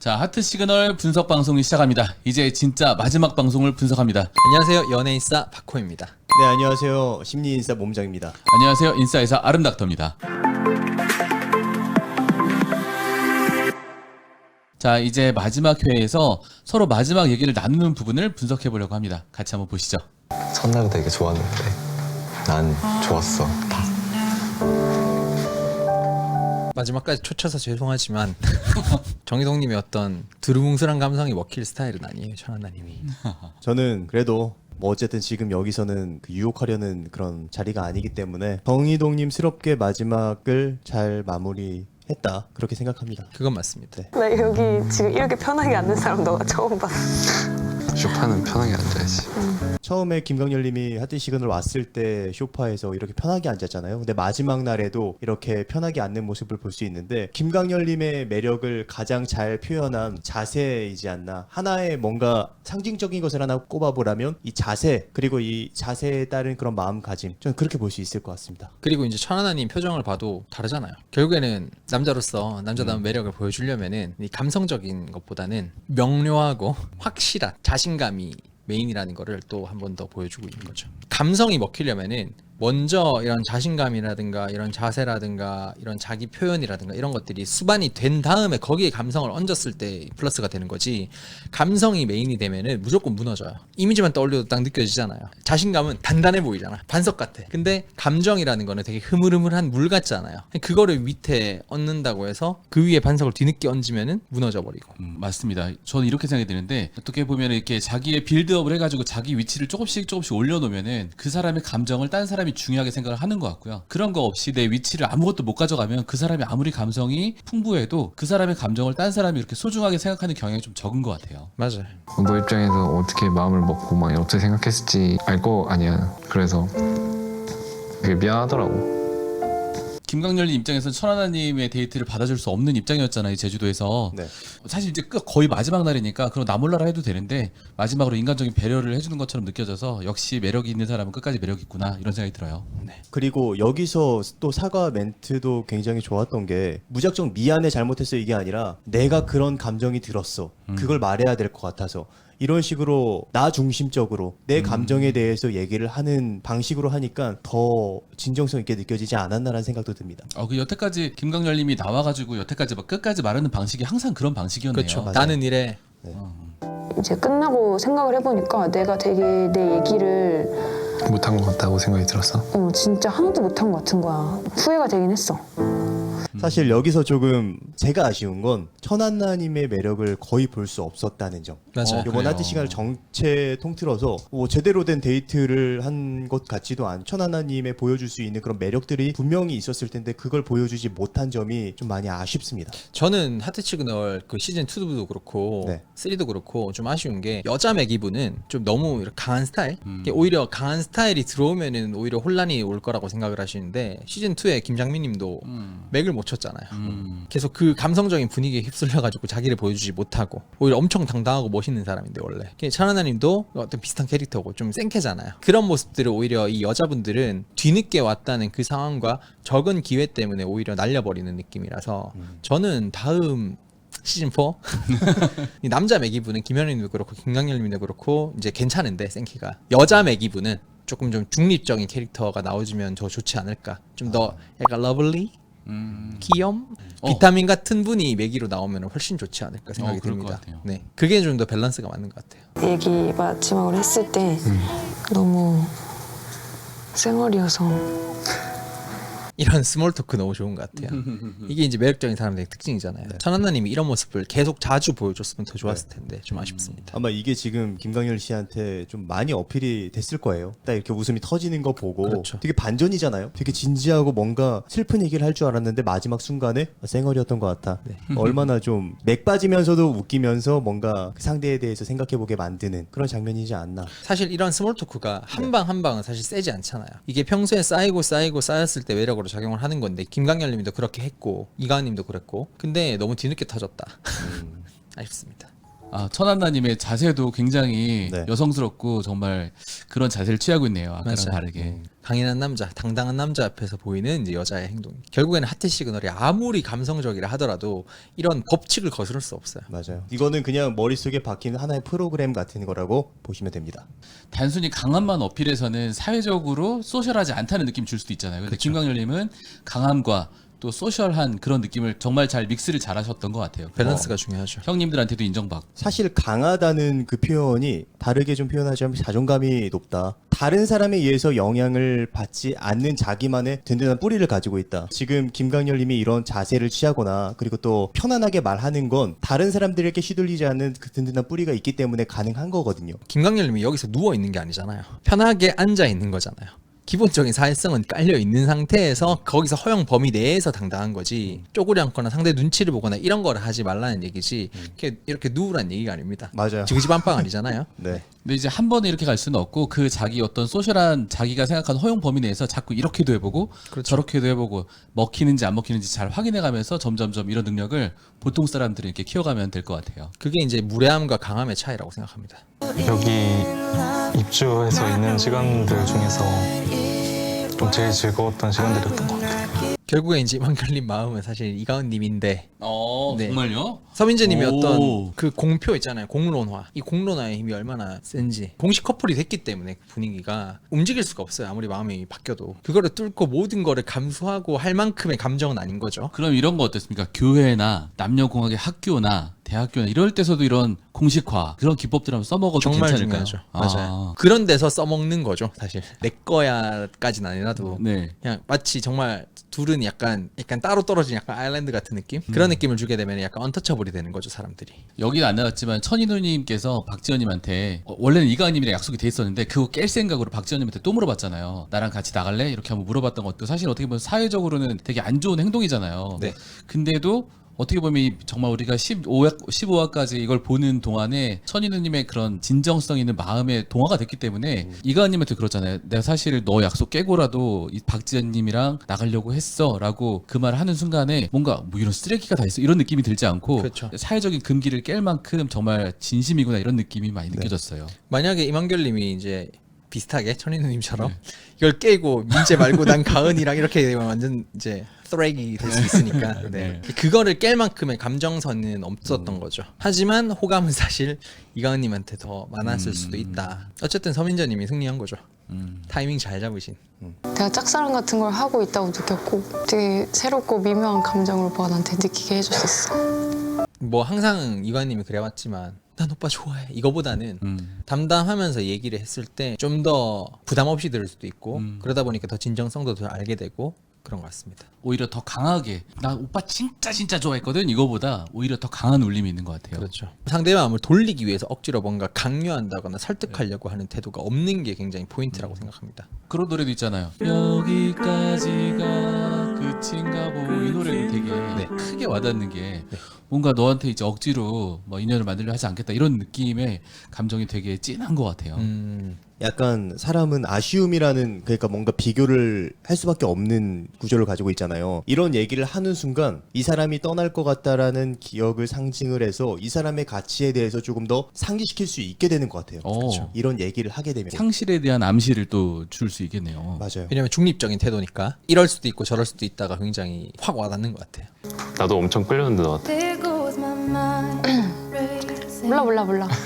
자, 하트 시그널 분석 방송이 시작합니다. 이제 진짜 마지막 방송을 분석합니다. 안녕하세요, 연예인싸 박호입니다. 네, 안녕하세요. 심리인싸 몸장입니다. 안녕하세요, 인싸이사 아름닥터입니다. 자, 이제 마지막 회에서 서로 마지막 얘기를 나누는 부분을 분석해 보려고 합니다. 같이 한번 보시죠. 첫날은 되게 좋았는데 난 좋았어 다. 마지막까지 초쳐서 죄송하지만 정희동님의 어떤 두루뭉술한 감성이 먹힐 스타일은 아니에요, 천한나님이. 저는 그래도 뭐 어쨌든 지금 여기서는 그 유혹하려는 그런 자리가 아니기 때문에 정희동님스럽게 마지막을 잘 마무리했다 그렇게 생각합니다. 그건 맞습니다. 나 여기 지금 이렇게 편하게 앉는 사람 너가 처음 봤어. 쇼파는 편하게 앉아야지. 처음에 김광열님이 하트 시그널 왔을 때 쇼파에서 이렇게 편하게 앉았잖아요. 근데 마지막 날에도 이렇게 편하게 앉는 모습을 볼 수 있는데 김광열님의 매력을 가장 잘 표현한 자세이지 않나. 하나의 뭔가 상징적인 것을 하나 꼽아보라면 이 자세, 그리고 이 자세에 따른 그런 마음가짐, 저는 그렇게 볼 수 있을 것 같습니다. 그리고 이제 천하나님 표정을 봐도 다르잖아요. 결국에는 남자로서 남자다운 매력을 보여주려면은 이 감성적인 것보다는 명료하고 확실한 자신감이 메인이라는 거를 또 한 번 더 보여주고 있는 거죠. 감성이 먹히려면은 먼저 이런 자신감이라든가 이런 자세라든가 이런 자기 표현이라든가 이런 것들이 수반이 된 다음에 거기에 감성을 얹었을 때 플러스가 되는 거지, 감성이 메인이 되면은 무조건 무너져요. 이미지만 떠올려도 딱 느껴지잖아요. 자신감은 단단해 보이잖아, 반석 같아. 근데 감정이라는 거는 되게 흐물흐물한 물 같잖아요. 그거를 밑에 얹는다고 해서 그 위에 반석을 뒤늦게 얹으면은 무너져 버리고. 맞습니다. 저는 이렇게 생각이 드는데, 어떻게 보면 이렇게 자기의 빌드업을 해가지고 자기 위치를 조금씩 올려놓으면은 그 사람의 감정을 딴 사람이 중요하게 생각을 하는 것 같고요. 그런 거 없이 내 위치를 아무것도 못 가져가면 그 사람이 아무리 감성이 풍부해도 그 사람의 감정을 딴 사람이 이렇게 소중하게 생각하는 경향이 좀 적은 것 같아요. 맞아요. 너 입장에서 어떻게 마음을 먹고 막 어떻게 생각했을지 알 거 아니야. 그래서 되게 미안하더라고. 김광열님 입장에서 천하나님의 데이트를 받아줄 수 없는 입장이었잖아요, 제주도에서. 네. 사실 이제 거의 마지막 날이니까 그럼 나 몰라라 해도 되는데, 마지막으로 인간적인 배려를 해주는 것처럼 느껴져서 역시 매력이 있는 사람은 끝까지 매력이 있구나, 이런 생각이 들어요. 네. 그리고 여기서 또 사과 멘트도 굉장히 좋았던 게, 무작정 미안해 잘못했어 이게 아니라 내가 그런 감정이 들었어, 그걸 말해야 될 것 같아서, 이런 식으로 나 중심적으로 내 감정에 대해서 얘기를 하는 방식으로 하니까 더 진정성 있게 느껴지지 않았나라는 생각도 듭니다. 그 여태까지 김광열님이 나와가지고 여태까지 막 끝까지 말하는 방식이 항상 그런 방식이었네요. 그렇죠. 맞아요. 나는 이래. 이제 끝나고 생각을 해보니까 내가 되게 내 얘기를 못한 것 같다고 생각이 들었어. 진짜 하나도 못한 것 같은 거야. 후회가 되긴 했어. 사실 여기서 조금 제가 아쉬운 건 천한나님의 매력을 거의 볼 수 없었다는 점. 맞아요. 이번 그래요. 하트 시간을 전체 통틀어서 뭐 제대로 된 데이트를 한 것 같지도 않. 천한나님의 보여줄 수 있는 그런 매력들이 분명히 있었을 텐데 그걸 보여주지 못한 점이 좀 많이 아쉽습니다. 저는 하트 시그널 그 시즌 2도 그렇고 네. 3도 그렇고 좀 아쉬운 게, 여자 매기분은 좀 너무 이렇게 강한 스타일, 오히려 강한 스타일이 들어오면은 오히려 혼란이 올 거라고 생각을 하시는데, 시즌 2에 김장민님도 맥을 못 쳤잖아요. 계속 그 감성적인 분위기에 휩쓸려가지고 자기를 보여주지 못하고 오히려 엄청 당당하고 멋있는 사람인데, 원래 천하나님도 어떤 비슷한 캐릭터고 좀 생캐잖아요. 그런 모습들을 오히려 이 여자분들은 뒤늦게 왔다는 그 상황과 적은 기회 때문에 오히려 날려버리는 느낌이라서, 저는 다음 시즌 4 이 남자 매기분은 김현우님도 그렇고 김강렬님도 그렇고 이제 괜찮은데, 생키가 여자 매기분은 조금 좀 중립적인 캐릭터가 나오지면 더 좋지 않을까. 좀 더 약간 러블리, 귀염, 비타민 같은 분이 매기로 나오면 훨씬 좋지 않을까 생각이 그럴 것 듭니다. 같아요. 네, 그게 좀 더 밸런스가 맞는 것 같아요. 얘기 마지막으로 했을 때 너무 쌩얼이어서 이런 스몰 토크 너무 좋은 것 같아요. 이게 이제 매력적인 사람들의 특징이잖아요. 천한나님이 이런 모습을 계속 자주 보여줬으면 더 좋았을 텐데 좀 아쉽습니다. 아마 이게 지금 김광열 씨한테 좀 많이 어필이 됐을 거예요. 딱 이렇게 웃음이 터지는 거 보고. 그렇죠. 되게 반전이잖아요. 되게 진지하고 뭔가 슬픈 얘기를 할 줄 알았는데 마지막 순간에 쌩얼이었던 것 같아. 얼마나 좀 맥 빠지면서도 웃기면서 뭔가 그 상대에 대해서 생각해보게 만드는 그런 장면이지 않나. 사실 이런 스몰 토크가 한 방 한 방은 사실 세지 않잖아요. 이게 평소에 쌓이고 쌓였을 때 매력으로 작용을 하는 건데, 김강렬님도 그렇게 했고 이가은님도 그랬고, 근데 너무 뒤늦게 터졌다. 아쉽습니다. 천안나님의 자세도 굉장히 네. 여성스럽고 정말 그런 자세를 취하고 있네요. 아까랑 맞아요. 다르게. 강인한 남자, 당당한 남자 앞에서 보이는 이제 여자의 행동. 결국에는 하트 시그널이 아무리 감성적이라 하더라도 이런 법칙을 거스를 수 없어요. 맞아요. 이거는 그냥 머릿속에 박히는 하나의 프로그램 같은 거라고 보시면 됩니다. 단순히 강함만 어필해서는 사회적으로 소셜하지 않다는 느낌 줄 수도 있잖아요. 근데 김광열님은 강함과 또 소셜한 그런 느낌을 정말 잘 믹스를 잘 하셨던 것 같아요. 밸런스가 중요하죠. 형님들한테도 인정받고. 사실 강하다는 그 표현이 다르게 좀 표현하자면 자존감이 높다. 다른 사람에 의해서 영향을 받지 않는 자기만의 든든한 뿌리를 가지고 있다. 지금 김강렬 님이 이런 자세를 취하거나 그리고 또 편안하게 말하는 건 다른 사람들에게 시들리지 않는 그 든든한 뿌리가 있기 때문에 가능한 거거든요. 김광렬님이 여기서 누워 있는 게 아니잖아요. 편하게 앉아 있는 거잖아요. 기본적인 사회성은 깔려 있는 상태에서 거기서 허용 범위 내에서 당당한 거지 쪼그려 앉거나 상대 눈치를 보거나 이런 거를 하지 말라는 얘기지 이렇게 누우란 얘기가 아닙니다. 맞아요. 지그지반빵 아니잖아요. 네. 근데 이제 한 번에 이렇게 갈 수는 없고 그 자기 어떤 소셜한 자기가 생각하는 허용 범위 내에서 자꾸 이렇게도 해보고 저렇게도 해보고 먹히는지 안 먹히는지 잘 확인해가면서 점점점 이런 능력을 보통 사람들이 이렇게 키워가면 될 것 같아요. 그게 이제 무례함과 강함의 차이라고 생각합니다. 여기 입주해서 있는 시간들 중에서 좀 제일 즐거웠던 시간들이었던 것 같아요. 결국에 이제 이만결님 마음은 사실 이가은님인데 네. 정말요? 서민재님이 오. 어떤 그 공표 있잖아요. 공론화. 이 공론화의 힘이 얼마나 센지. 공식 커플이 됐기 때문에 분위기가 움직일 수가 없어요. 아무리 마음이 바뀌어도. 그거를 뚫고 모든 거를 감수하고 할 만큼의 감정은 아닌 거죠. 그럼 이런 거 어땠습니까? 교회나 남녀공학의 학교나 대학교나 이럴 때서도 이런 공식화 그런 기법들 한번 써먹어도 정말 괜찮을까요? 중요하죠. 맞아요. 그런 데서 써먹는 거죠. 사실 내 거야까지는 아니라도 네. 그냥 마치 정말 둘은 약간 따로 떨어진 약간 아일랜드 같은 느낌? 그런 느낌을 주게 되면 약간 언터처블이 되는 거죠, 사람들이. 여기는 안 나왔지만 천인우님께서 박지현님한테 원래는 이가은님이랑 약속이 돼 있었는데 그거 깰 생각으로 박지현님한테 또 물어봤잖아요. 나랑 같이 나갈래? 이렇게 한번 물어봤던 것도 사실 어떻게 보면 사회적으로는 되게 안 좋은 행동이잖아요. 네. 근데도 어떻게 보면 정말 우리가 15화까지 이걸 보는 동안에 천인우님의 그런 진정성 있는 마음에 동화가 됐기 때문에 이가은님한테 그러잖아요. 내가 사실 너 약속 깨고라도 이 박지현님이랑 나가려고 했어라고 그 말을 하는 순간에 뭔가 뭐 이런 쓰레기가 다 있어 이런 느낌이 들지 않고 그렇죠. 사회적인 금기를 깰 만큼 정말 진심이구나 이런 느낌이 많이 느껴졌어요. 만약에 이만결님이 이제 비슷하게 천인우님처럼 이걸 깨고 민재 말고 난 가은이랑 이렇게 되면 완전 이제 쓰레기 될 수 있으니까 네. 그거를 깰 만큼의 감정선은 없었던 거죠. 하지만 호감은 사실 이가은님한테 더 많았을 수도 있다. 어쨌든 서민재님이 승리한 거죠. 타이밍 잘 잡으신. 내가 짝사랑 같은 걸 하고 있다고 느꼈고 되게 새롭고 미묘한 감정을 오빠한테 느끼게 해줬었어. 뭐 항상 이가은님이 그래왔지만 난 오빠 좋아해 이거보다는 담담하면서 얘기를 했을 때 좀 더 부담 없이 들을 수도 있고 그러다 보니까 더 진정성도 더 알게 되고 그런 것 같습니다. 오히려 더 강하게 나 오빠 진짜 좋아했거든 이거보다 오히려 더 강한 울림이 있는 것 같아요. 그렇죠. 상대의 마음을 돌리기 위해서 억지로 뭔가 강요한다거나 설득하려고 하는 태도가 없는 게 굉장히 포인트라고 생각합니다. 그런 노래도 있잖아요. 여기까지가 끝인가 보고 이 노래도 되게 크게 와닿는 게 뭔가 너한테 이제 억지로 뭐 인연을 만들려 하지 않겠다 이런 느낌의 감정이 되게 진한 것 같아요. 약간 사람은 아쉬움이라는 그러니까 뭔가 비교를 할 수밖에 없는 구조를 가지고 있잖아요. 이런 얘기를 하는 순간 이 사람이 떠날 것 같다라는 기억을 상징을 해서 이 사람의 가치에 대해서 조금 더 상기시킬 수 있게 되는 것 같아요. 그렇죠. 이런 얘기를 하게 되면 상실에 대한 암시를 또 줄 수 있겠네요. 맞아요. 왜냐면 중립적인 태도니까 이럴 수도 있고 저럴 수도 있다가 굉장히 확 와닿는 것 같아요. 나도 엄청 끌렸는데 너한테.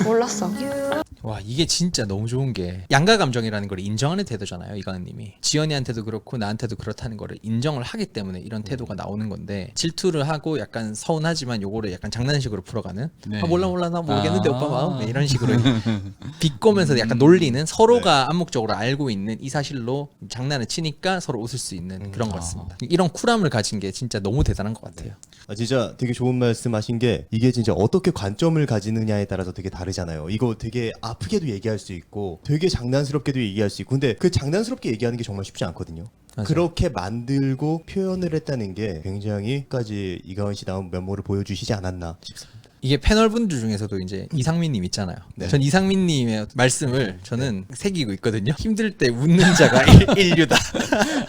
몰랐어. 와 이게 진짜 너무 좋은 게 양가 감정이라는 걸 인정하는 태도잖아요. 이가은님이 지연이한테도 그렇고 나한테도 그렇다는 거를 인정을 하기 때문에 이런 태도가 나오는 건데 질투를 하고 약간 서운하지만 요거를 약간 장난식으로 풀어가는 네. 아 몰라 나 모르겠는데 오빠 마음 네, 이런 식으로 비꼬면서 약간 놀리는 서로가 암묵적으로 알고 있는 이 사실로 장난을 치니까 서로 웃을 수 있는 그런 것 같습니다. 이런 쿨함을 가진 게 진짜 너무 대단한 것 같아요. 진짜 되게 좋은 말씀하신 게 이게 진짜 어떻게 관점을 가지느냐에 따라서 되게 다르잖아요. 이거 되게 아프게도 얘기할 수 있고 되게 장난스럽게도 얘기할 수 있고 근데 그 장난스럽게 얘기하는 게 정말 쉽지 않거든요. 맞아요. 그렇게 만들고 표현을 했다는 게 굉장히 끝까지 이가은 씨 다운 면모를 보여주시지 않았나 싶습니다. 이게 패널분들 중에서도 이제 이상민님 있잖아요. 네. 전 이상민님의 말씀을 저는 새기고 있거든요. 힘들 때 웃는 자가 인류다.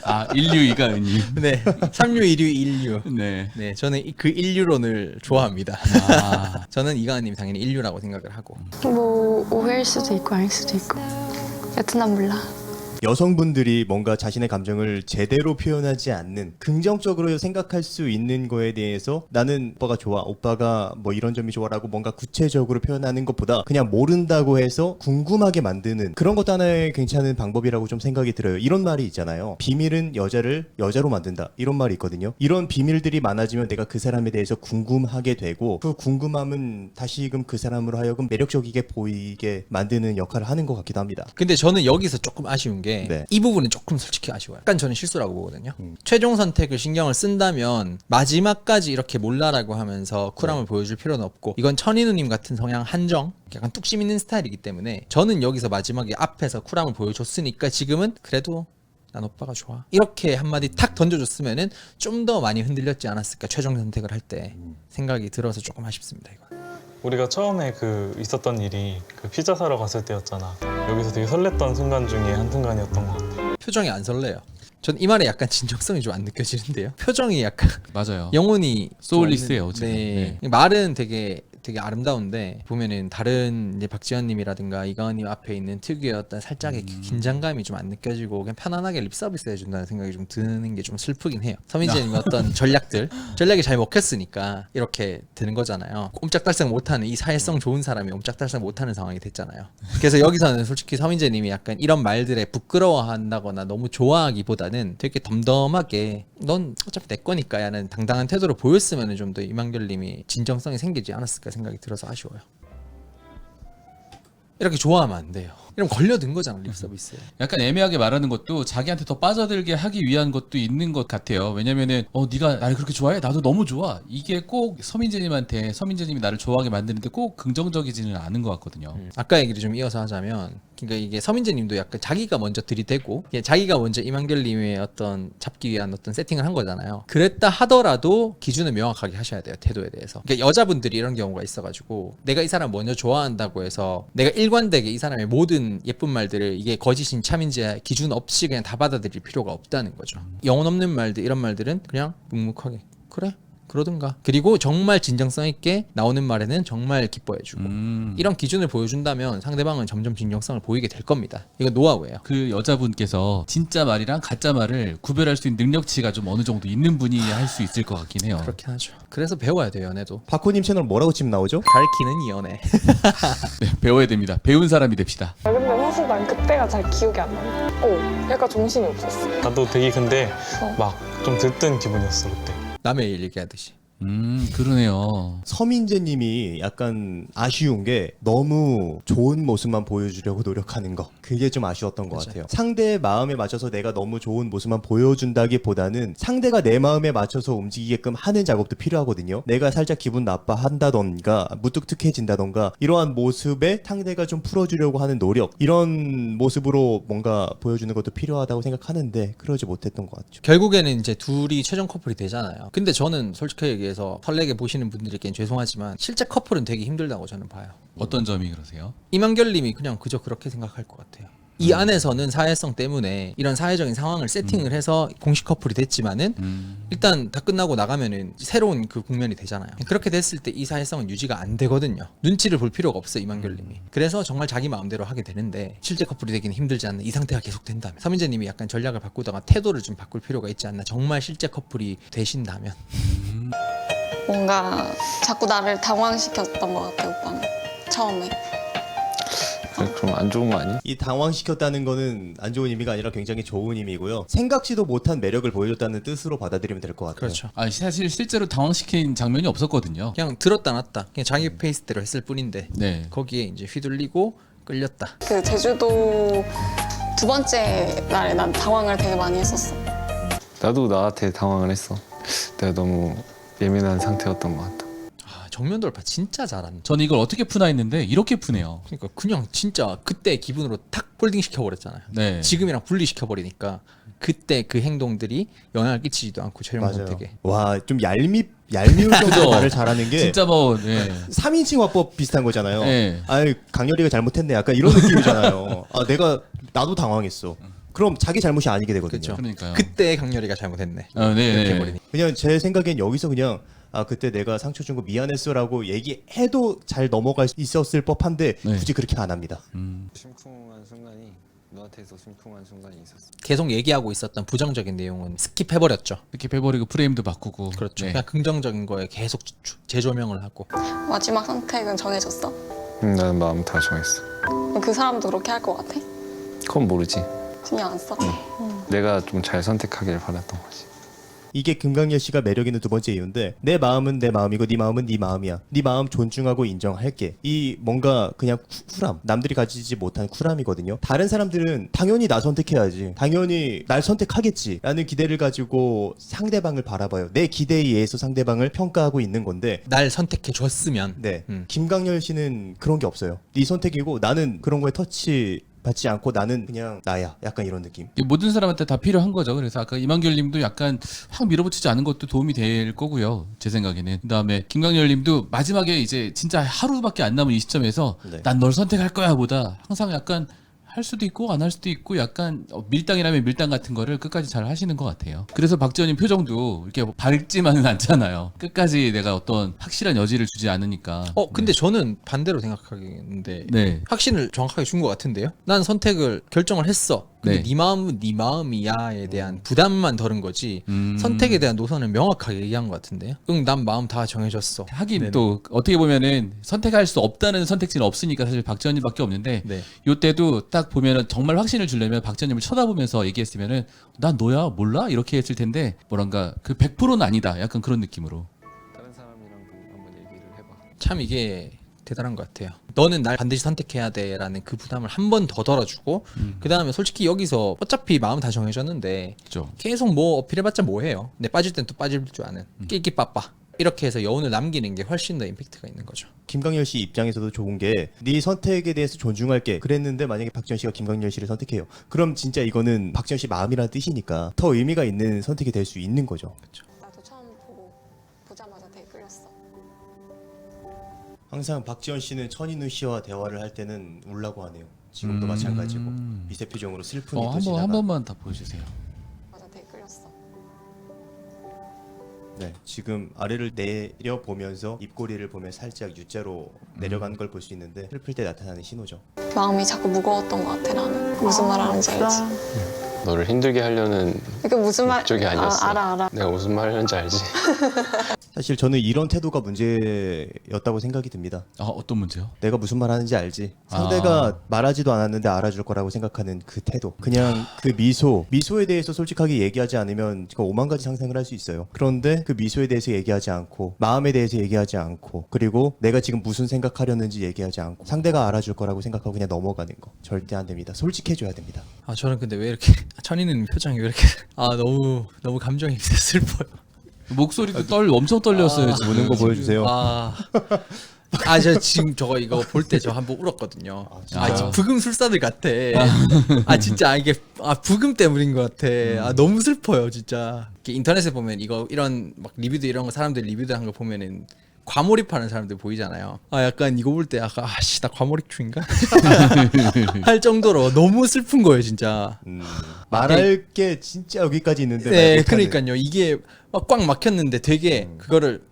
아 인류 이가은이. 네, 삼류 이류 인류. 네. 네, 저는 그 인류론을 좋아합니다. 아 저는 이가은님 당연히 인류라고 생각을 하고. 뭐 오해일 수도 있고 아닐 수도 있고 여튼 난 몰라. 여성분들이 뭔가 자신의 감정을 제대로 표현하지 않는, 긍정적으로 생각할 수 있는 거에 대해서 나는 오빠가 좋아, 오빠가 뭐 이런 점이 좋아라고 뭔가 구체적으로 표현하는 것보다 그냥 모른다고 해서 궁금하게 만드는 그런 것도 하나의 괜찮은 방법이라고 좀 생각이 들어요. 이런 말이 있잖아요. 비밀은 여자를 여자로 만든다, 이런 말이 있거든요. 이런 비밀들이 많아지면 내가 그 사람에 대해서 궁금하게 되고, 그 궁금함은 다시금 그 사람으로 하여금 매력적이게 보이게 만드는 역할을 하는 것 같기도 합니다. 근데 저는 여기서 조금 아쉬운 게 네. 이 부분은 조금 솔직히 아쉬워요. 약간 저는 실수라고 보거든요. 최종 선택을 신경을 쓴다면 마지막까지 이렇게 몰라라고 하면서 쿨함을 보여줄 필요는 없고, 이건 천인우님 같은 성향 한정, 약간 뚝심 있는 스타일이기 때문에 저는 여기서 마지막에 앞에서 쿨함을 보여줬으니까 지금은 그래도 난 오빠가 좋아 이렇게 한마디 탁 던져줬으면은 좀 더 많이 흔들렸지 않았을까, 최종 선택을 할 때 생각이 들어서 조금 아쉽습니다. 이거. 우리가 처음에 그 있었던 일이 그 피자 사러 갔을 때였잖아. 여기서 되게 설렜던 순간 중에 한 순간이었던 것 같아. 표정이 안 설레요. 전 이 말에 약간 진정성이 좀 안 느껴지는데요. 표정이 약간 맞아요. 영혼이 소울리스예요, 좀 없는- 지금. 네. 말은 되게 아름다운데 보면은 다른 이제 박지현님이라든가 이가은님 앞에 있는 특유의 어떤 살짝의 긴장감이 좀 안 느껴지고 그냥 편안하게 립 서비스 해준다는 생각이 좀 드는 게 좀 슬프긴 해요. 서민지님의 어떤 전략이 잘 먹혔으니까 이렇게 되는 거잖아요. 옴짝달싹 못하는 이 사회성 좋은 사람이 옴짝달싹 못하는 상황이 됐잖아요. 그래서 여기서는 솔직히 서민재님이 약간 이런 말들에 부끄러워한다거나 너무 좋아하기보다는 되게 덤덤하게 넌 어차피 내 거니까 야는 당당한 태도로 보였으면 좀 더 이만결님이 진정성이 생기지 않았을까 생각이 들어서 아쉬워요. 이렇게 좋아하면 안 돼요. 이러면 걸려든 거잖아, 립 서비스에. 약간 애매하게 말하는 것도 자기한테 더 빠져들게 하기 위한 것도 있는 것 같아요. 왜냐면은 네가 나를 그렇게 좋아해? 나도 너무 좋아. 이게 꼭 서민재님이 나를 좋아하게 만드는데 꼭 긍정적이지는 않은 것 같거든요. 아까 얘기를 좀 이어서 하자면, 그러니까 이게 서민재님도 약간 자기가 먼저 들이대고 자기가 먼저 이만결님의 어떤 잡기 위한 어떤 세팅을 한 거잖아요. 그랬다 하더라도 기준을 명확하게 하셔야 돼요, 태도에 대해서. 그러니까 여자분들이 이런 경우가 있어가지고 내가 이 사람 먼저 좋아한다고 해서 내가 일관되게 이 사람의 모든 예쁜 말들을 이게 거짓인 참인지 기준 없이 그냥 다 받아들일 필요가 없다는 거죠. 영혼 없는 말들, 이런 말들은 그냥 묵묵하게 그래? 그러든가. 그리고 정말 진정성 있게 나오는 말에는 정말 기뻐해주고 이런 기준을 보여준다면 상대방은 점점 진정성을 보이게 될 겁니다. 이거 노하우예요. 그 여자분께서 진짜 말이랑 가짜 말을 구별할 수 있는 능력치가 좀 어느 정도 있는 분이 할 수 있을 것 같긴 해요. 그렇긴 하죠. 그래서 배워야 돼요, 연애도. 바코님 채널 뭐라고 치면 나오죠? 가르치는 이 연애. 네, 배워야 됩니다. 배운 사람이 됩시다. 근데 사실 난 그때가 잘 기억이 안 나. 약간 정신이 없었어. 나도 되게 근데 막 좀 들뜬 기분이었어 그때. 남의 일 얘기하듯이. 그러네요. 서민재님이 약간 아쉬운 게 너무 좋은 모습만 보여주려고 노력하는 거, 그게 좀 아쉬웠던 것 같아요. 상대의 마음에 맞춰서 내가 너무 좋은 모습만 보여준다기보다는 상대가 내 마음에 맞춰서 움직이게끔 하는 작업도 필요하거든요. 내가 살짝 기분 나빠한다던가 무뚝뚝해진다던가 이러한 모습에 상대가 좀 풀어주려고 하는 노력, 이런 모습으로 뭔가 보여주는 것도 필요하다고 생각하는데 그러지 못했던 것 같죠. 결국에는 이제 둘이 최종 커플이 되잖아요. 근데 저는 솔직히 얘기해서 설레게 보시는 분들에겐 죄송하지만 실제 커플은 되게 힘들다고 저는 봐요. 어떤 점이 그러세요? 이만결님이 그냥 그저 그렇게 생각할 것 같아요. 이 안에서는 사회성 때문에 이런 사회적인 상황을 세팅을 해서 공식 커플이 됐지만은 일단 다 끝나고 나가면은 새로운 그 국면이 되잖아요. 그렇게 됐을 때 이 사회성은 유지가 안 되거든요. 눈치를 볼 필요가 없어요, 이만결님이. 그래서 정말 자기 마음대로 하게 되는데 실제 커플이 되기는 힘들지 않나, 이 상태가 계속 된다면. 서민재님이 약간 전략을 바꾸다가 태도를 좀 바꿀 필요가 있지 않나, 정말 실제 커플이 되신다면. 뭔가 자꾸 나를 당황시켰던 것 같아 오빠는 처음에. 그럼 안 좋은 거 아니? 이 당황시켰다는 거는 안 좋은 의미가 아니라 굉장히 좋은 의미고요. 생각지도 못한 매력을 보여줬다는 뜻으로 받아들이면 될 것 같아요. 그렇죠. 사실 실제로 당황시킨 장면이 없었거든요. 그냥 들었다 놨다, 그냥 자기 페이스대로 했을 뿐인데 네. 거기에 이제 휘둘리고 끌렸다. 그 제주도 두 번째 날에 난 당황을 되게 많이 했었어. 나도 나한테 당황을 했어. 내가 너무 예민한 상태였던 것 같다. 정면 돌파 진짜 잘한다. 저는 이걸 어떻게 푸나 했는데 이렇게 푸네요. 그러니까 그냥 진짜 그때 기분으로 탁 폴딩 시켜버렸잖아요. 네. 지금이랑 분리시켜버리니까 그때 그 행동들이 영향을 끼치지도 않고 최종 맞아요. 선택에. 와, 좀 얄미울 정도 그죠. 말을 잘하는 게 진짜 뭐 네. 3인칭 화법 비슷한 거잖아요. 네. 아이, 강렬이가 잘못했네. 약간 이런 느낌이잖아요. 아, 나도 당황했어. 그럼 자기 잘못이 아니게 되거든요. 그렇죠. 그러니까요. 그때 강렬이가 잘못했네. 네, 이렇게 네. 해버리니. 그냥 제 생각엔 여기서 그냥 아, 그때 내가 상처 준 거 미안했어라고 얘기해도 잘 넘어갈 수 있었을 법한데 네. 굳이 그렇게 안 합니다. 심쿵한 순간이 너한테서 심쿵한 순간이 있었어. 계속 얘기하고 있었던 부정적인 내용은 스킵해버렸죠. 이렇게 빼버리고 프레임도 바꾸고. 그렇죠. 네. 그냥 긍정적인 거에 계속 재조명을 하고. 마지막 선택은 정해졌어? 나는 마음 다 정했어. 그 사람도 그렇게 할 것 같아? 그건 모르지. 신경 안 써? 내가 좀 잘 선택하길 바랐던 거지. 이게 금강렬 씨가 매력 있는 두 번째 이유인데 내 마음은 내 마음이고 네 마음은 네 마음이야. 네 마음 존중하고 인정할게. 이 뭔가 그냥 쿨함. 남들이 가지지 못한 쿨함이거든요. 다른 사람들은 당연히 나 선택해야지. 당연히 날 선택하겠지. 라는 기대를 가지고 상대방을 바라봐요. 내 기대에 의해서 상대방을 평가하고 있는 건데 날 선택해 줬으면. 네. 김강렬 씨는 그런 게 없어요. 네 선택이고 나는 그런 거에 터치 받지 않고 나는 그냥 나야. 약간 이런 느낌. 이게 모든 사람한테 다 필요한 거죠. 그래서 아까 이만결 님도 약간 확 밀어붙이지 않은 것도 도움이 될 거고요. 제 생각에는. 그다음에 김강렬 님도 마지막에 이제 진짜 하루밖에 안 남은 이 시점에서 네. 난 널 선택할 거야 보다 항상 약간 할 수도 있고 안 할 수도 있고 약간 밀당이라면 밀당 같은 거를 끝까지 잘 하시는 것 같아요. 그래서 박지원님 표정도 이렇게 밝지만은 않잖아요. 끝까지 내가 어떤 확실한 여지를 주지 않으니까. 근데 저는 반대로 생각하겠는데 네. 확신을 정확하게 준 것 같은데요. 난 선택을 결정을 했어. 근데 네. 네 마음은 네 마음이야에 대한 부담만 덜은 거지. 선택에 대한 노선을 명확하게 얘기한 것 같은데요. 응, 난 마음 다 정해졌어. 하긴 네네. 또 어떻게 보면은 선택할 수 없다는 선택지는 없으니까 사실 박지원님밖에 없는데 네. 요때도 딱 보면은 정말 확신을 주려면 박지원님을 쳐다보면서 얘기했으면은 난 너야 몰라 이렇게 했을 텐데 뭐랄까 그 100%는 아니다 약간 그런 느낌으로. 다른 사람이랑도 한번 얘기를 해봐. 참 이게 대단한 것 같아요. 너는 날 반드시 선택해야 돼라는 그 부담을 한 번 더 덜어주고 그 다음에 솔직히 여기서 어차피 마음 다 정해졌는데 그죠. 계속 뭐 어필해봤자 뭐해요. 근데 빠질 땐 또 빠질 줄 아는 끼끼빠빠 이렇게 해서 여운을 남기는 게 훨씬 더 임팩트가 있는 거죠. 김강렬 씨 입장에서도 좋은 게 네 선택에 대해서 존중할게 그랬는데 만약에 박지원 씨가 김강렬 씨를 선택해요. 그럼 진짜 이거는 박지원 씨 마음이라는 뜻이니까 더 의미가 있는 선택이 될 수 있는 거죠. 나도 처음 보자마자 되게 끌렸어. 항상 박지원 씨는 천인우 씨와 대화를 할 때는 울라고 하네요. 지금도 마찬가지고 미세 표정으로 슬픔이 터지다가 한 번만 다 보여주세요. 맞아, 되게 끌렸어. 네, 지금 아래를 내려 보면서 입꼬리를 보면 살짝 U자로 내려가는 걸 볼 수 있는데 슬플 때 나타나는 신호죠. 마음이 자꾸 무거웠던 것 같아, 나는. 무슨 말 하는지 알지? 너를 힘들게 하려는 이게 무슨 말? 목적이 아니었어. 알아. 내가 무슨 말 하는지 알지? 사실 저는 이런 태도가 문제였다고 생각이 듭니다. 아 어떤 문제요? 내가 무슨 말 하는지 알지. 상대가 말하지도 않았는데 알아줄 거라고 생각하는 그 태도. 그냥 그 미소에 대해서 솔직하게 얘기하지 않으면 그 5만 가지 상상을 할 수 있어요. 그런데 그 미소에 대해서 얘기하지 않고 마음에 대해서 얘기하지 않고 그리고 내가 지금 무슨 생각하려는지 얘기하지 않고 상대가 알아줄 거라고 생각하고 그냥 넘어가는 거 절대 안 됩니다. 솔직해줘야 됩니다. 아 저는 근데 왜 이렇게 천이는 표정이 왜 이렇게 너무 감정이 슬퍼요. 목소리도 엄청 떨렸어요. 지금. 우는 거 보여주세요. 저 지금 이거 볼 때 저 한번 울었거든요. 진짜요? 진짜 부금 술사들 같아. 진짜 이게 부금 때문인 것 같아. 너무 슬퍼요, 진짜. 이렇게 인터넷에 보면 이런 막 리뷰도 이런 거 사람들 리뷰도 한 거 보면은 과몰입하는 사람들 보이잖아요. 약간 이거 볼 때 약간 나 과몰입 중인가? 할 정도로 너무 슬픈 거예요, 진짜. 말할 게 진짜 여기까지 있는데 말 네, 못하는. 그러니까요. 이게 막 꽉 막혔는데 되게 그거를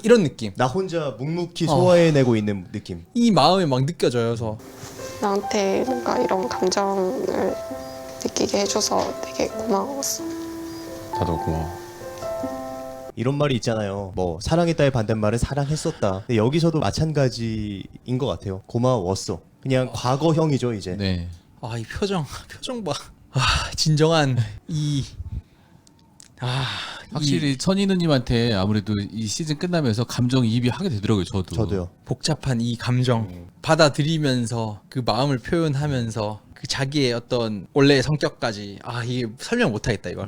이런 느낌. 나 혼자 묵묵히 소화해내고 있는 느낌. 이 마음에 막 느껴져요. 나한테 뭔가 이런 감정을 느끼게 해줘서 되게 고마웠어. 나도 고마워. 이런 말이 있잖아요. 뭐 사랑했다의 반대말은 사랑했었다. 근데 여기서도 마찬가지인 것 같아요. 고마웠어. 그냥 과거형이죠 이제. 네. 이 표정 봐. 진정한 확실히 천인우님한테 아무래도 이 시즌 끝나면서 감정이입이 하게 되더라고요. 저도요. 복잡한 이 감정 받아들이면서 그 마음을 표현하면서 그 자기의 어떤 원래의 성격까지 이게 설명 못하겠다 이걸.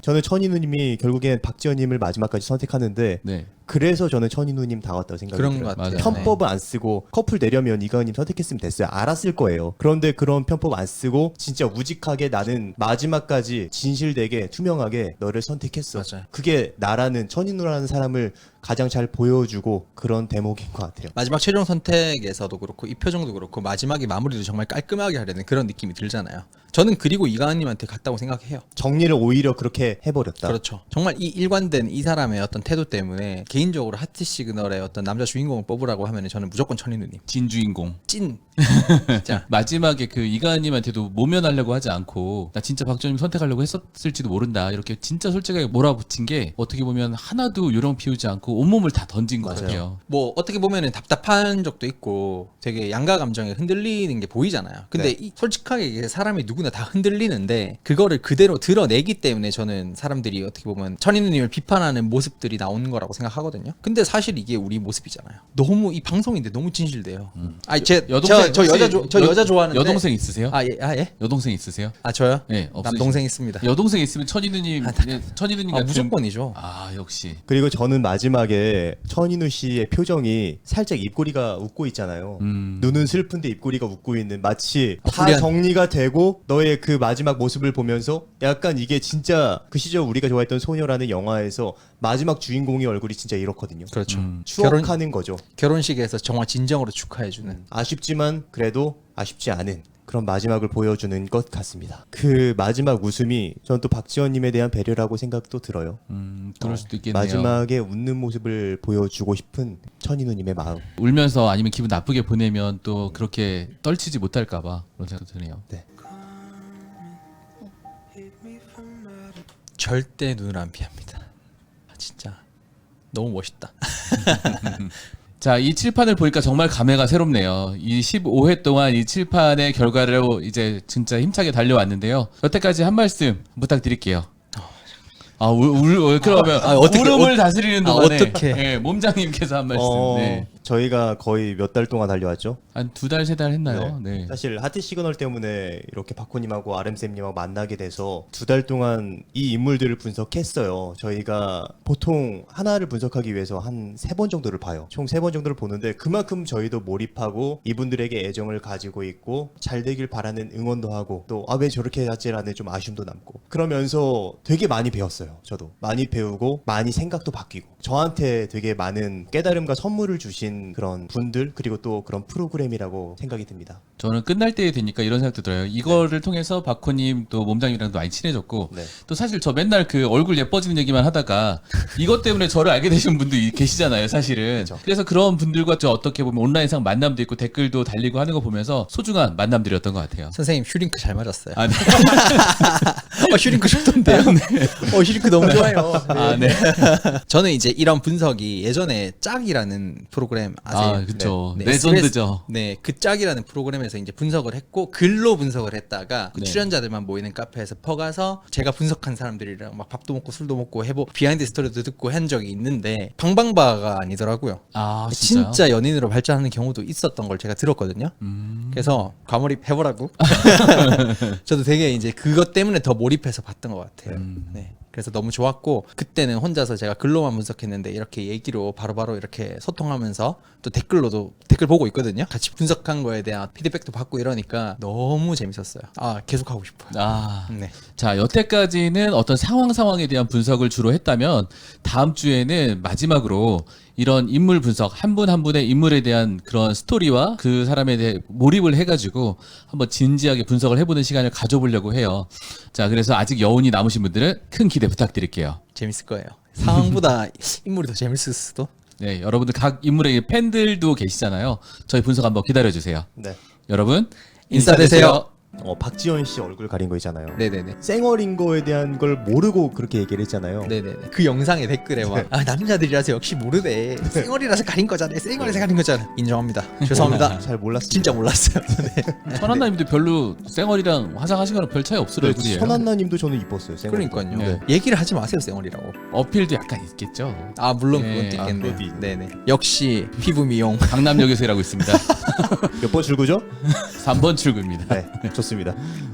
저는 천인우님이 결국엔 박지원님을 마지막까지 선택하는데 네. 그래서 저는 천인우님 다 왔다고 생각이 그런 들어요. 것 같아요. 맞아요. 편법을 안 쓰고 커플 되려면 이가은님 선택했으면 됐어요. 알았을 거예요. 그런데 그런 편법 안 쓰고 진짜 우직하게 나는 마지막까지 진실되게 투명하게 너를 선택했어. 맞아요. 그게 나라는 천인우라는 사람을 가장 잘 보여주고 그런 대목인 것 같아요. 마지막 최종 선택에서도 그렇고 이 표정도 그렇고 마지막에 마무리도 정말 깔끔하게 하려는 그런 느낌이 들잖아요. 저는 그리고 이가은님한테 갔다고 생각해요. 정리를 오히려 그렇게 해버렸다. 그렇죠. 정말 이 일관된 이 사람의 어떤 태도 때문에 개인적으로 하트 시그널의 어떤 남자 주인공을 뽑으라고 하면 저는 무조건 천인우님. 진주인공. 찐. 진짜. 마지막에 그 이가은님한테도 모면하려고 하지 않고 나 진짜 박지원님 선택하려고 했었을지도 모른다 이렇게 진짜 솔직하게 몰아붙인 게 어떻게 보면 하나도 요령 피우지 않고 온몸을 다 던진 것 같아요. 뭐 어떻게 보면은 답답한 적도 있고 되게 양가 감정에 흔들리는 게 보이잖아요. 근데 네. 솔직하게 이게 사람이 누구나 다 흔들리는데 그거를 그대로 드러내기 때문에 저는 사람들이 어떻게 보면 천인우님을 비판하는 모습들이 나오는 거라고 생각하거든요. 근데 사실 이게 우리 모습이잖아요. 너무 이 방송인데 너무 진실돼요. 아니 저 여자 좋아하는데 여동생 있으세요? 예? 여동생 있으세요? 저요? 네, 남동생 있습니다. 여동생 있으면 천인우님, 천인우님 같은 무조건이죠. 역시. 그리고 저는 마지막에 천인우 씨의 표정이 살짝 입꼬리가 웃고 있잖아요. 눈은 슬픈데 입꼬리가 웃고 있는 마치 다 불리한. 정리가 되고 너의 그 마지막 모습을 보면서 약간 이게 진짜 그 시절 우리가 좋아했던 소녀라는 영화에서 마지막 주인공의 얼굴이 진짜 이렇거든요. 그렇죠. 추억하는 거죠. 결혼식에서 정말 진정으로 축하해주는. 아쉽지만 그래도 아쉽지 않은 그런 마지막을 보여주는 것 같습니다. 그 마지막 웃음이 전 또 박지원님에 대한 배려라고 생각도 들어요. 그럴 수도 있겠네요. 마지막에 웃는 모습을 보여주고 싶은 천인우님의 마음. 울면서 아니면 기분 나쁘게 보내면 또 그렇게 떨치지 못할까봐 그런 생각도 드네요. 절대 눈을 안 피합니다. 진짜 너무 멋있다. 자, 이 칠판을 보니까 정말 감회가 새롭네요. 이 15회 동안 이 칠판의 결과로 이제 진짜 힘차게 달려왔는데요. 여태까지 한 말씀 부탁드릴게요. 그러면 어떻게, 울음을 다스리는 동안에 어떻게. 예, 몸장님께서 한 말씀. 네. 저희가 거의 몇 달 동안 달려왔죠. 한 2달, 3달 했나요? 네. 사실 하트 시그널 때문에 이렇게 박호님하고 RM쌤님하고 만나게 돼서 2달 동안 이 인물들을 분석했어요. 저희가 보통 하나를 분석하기 위해서 한 3번 정도를 봐요. 총 3번 정도를 보는데 그만큼 저희도 몰입하고 이분들에게 애정을 가지고 있고 잘 되길 바라는 응원도 하고 또 왜 저렇게 하지라는 좀 아쉬움도 남고 그러면서 되게 많이 배웠어요. 저도 많이 배우고 많이 생각도 바뀌고 저한테 되게 많은 깨달음과 선물을 주신 그런 분들 그리고 또 그런 프로그램이라고 생각이 듭니다. 저는 끝날 때 되니까 이런 생각도 들어요. 이거를 통해서 박호님 또 몸장님이랑도 많이 친해졌고 네. 또 사실 저 맨날 그 얼굴 예뻐지는 얘기만 하다가 이것 때문에 저를 알게 되신 분들이 계시잖아요, 사실은. 그렇죠. 그래서 그런 분들과 저 어떻게 보면 온라인상 만남도 있고 댓글도 달리고 하는 거 보면서 소중한 만남들이었던 것 같아요. 선생님 슈링크 잘 맞았어요. 네. 슈링크 좋던데요? 슈링크 너무 좋아요. 네. 저는 이제 이런 분석이 예전에 짝이라는 프로그램 아세요? 그쵸. 네. 레전드죠. 네, 그 짝이라는 프로그램에서 이제 분석을 했고 글로 분석을 했다가 그 네. 출연자들만 모이는 카페에서 퍼가서 제가 분석한 사람들이랑 막 밥도 먹고 술도 먹고 해보 비하인드 스토리도 듣고 한 적이 있는데 방방바가 아니더라고요. 진짜요? 진짜 연인으로 발전하는 경우도 있었던 걸 제가 들었거든요. 그래서 과몰입 해보라고. 저도 되게 이제 그것 때문에 더 몰입해서 봤던 것 같아요. 네. 그래서 너무 좋았고 그때는 혼자서 제가 글로만 분석했는데 이렇게 얘기로 바로바로 이렇게 소통하면서 또 댓글로도 댓글 보고 있거든요. 같이 분석한 거에 대한 피드백도 받고 이러니까 너무 재밌었어요. 계속 하고 싶어요. 네. 자, 여태까지는 어떤 상황에 대한 분석을 주로 했다면 다음 주에는 마지막으로 이런 인물 분석, 한 분 한 분의 인물에 대한 그런 스토리와 그 사람에 대해 몰입을 해가지고 한번 진지하게 분석을 해보는 시간을 가져보려고 해요. 자, 그래서 아직 여운이 남으신 분들은 큰 기대 부탁드릴게요. 재밌을 거예요. 상황보다 인물이 더 재밌을 수도. 네, 여러분들 각 인물의 팬들도 계시잖아요. 저희 분석 한번 기다려주세요. 네. 여러분, 인싸 되세요. 박지원 씨 얼굴 가린 거 있잖아요. 네네네. 쌩얼인 거에 대한 걸 모르고 그렇게 얘기를 했잖아요. 네네네. 그 영상의 댓글에 막 남자들이라서 역시 모르네. 쌩얼이라서 가린 거잖아요. 쌩얼에서 가린 거잖아요. 인정합니다. 죄송합니다. 잘 몰랐습니다. 진짜 몰랐어요. 네. 천한나님도 별로 쌩얼이랑 화장하신 거랑 별 차이 없을 얼굴이에요. 천한나님도 저는 이뻤어요. 쌩얼. 그러니까요. 네. 얘기를 하지 마세요, 쌩얼이라고. 어필도 약간 있겠죠. 물론 네. 그것도 있겠네요. 그것도 있- 네네. 역시 피부 미용. 강남역에서 일하고 있습니다. 몇 번 출구죠? 3번 출구입니다. 네, 좋습니다.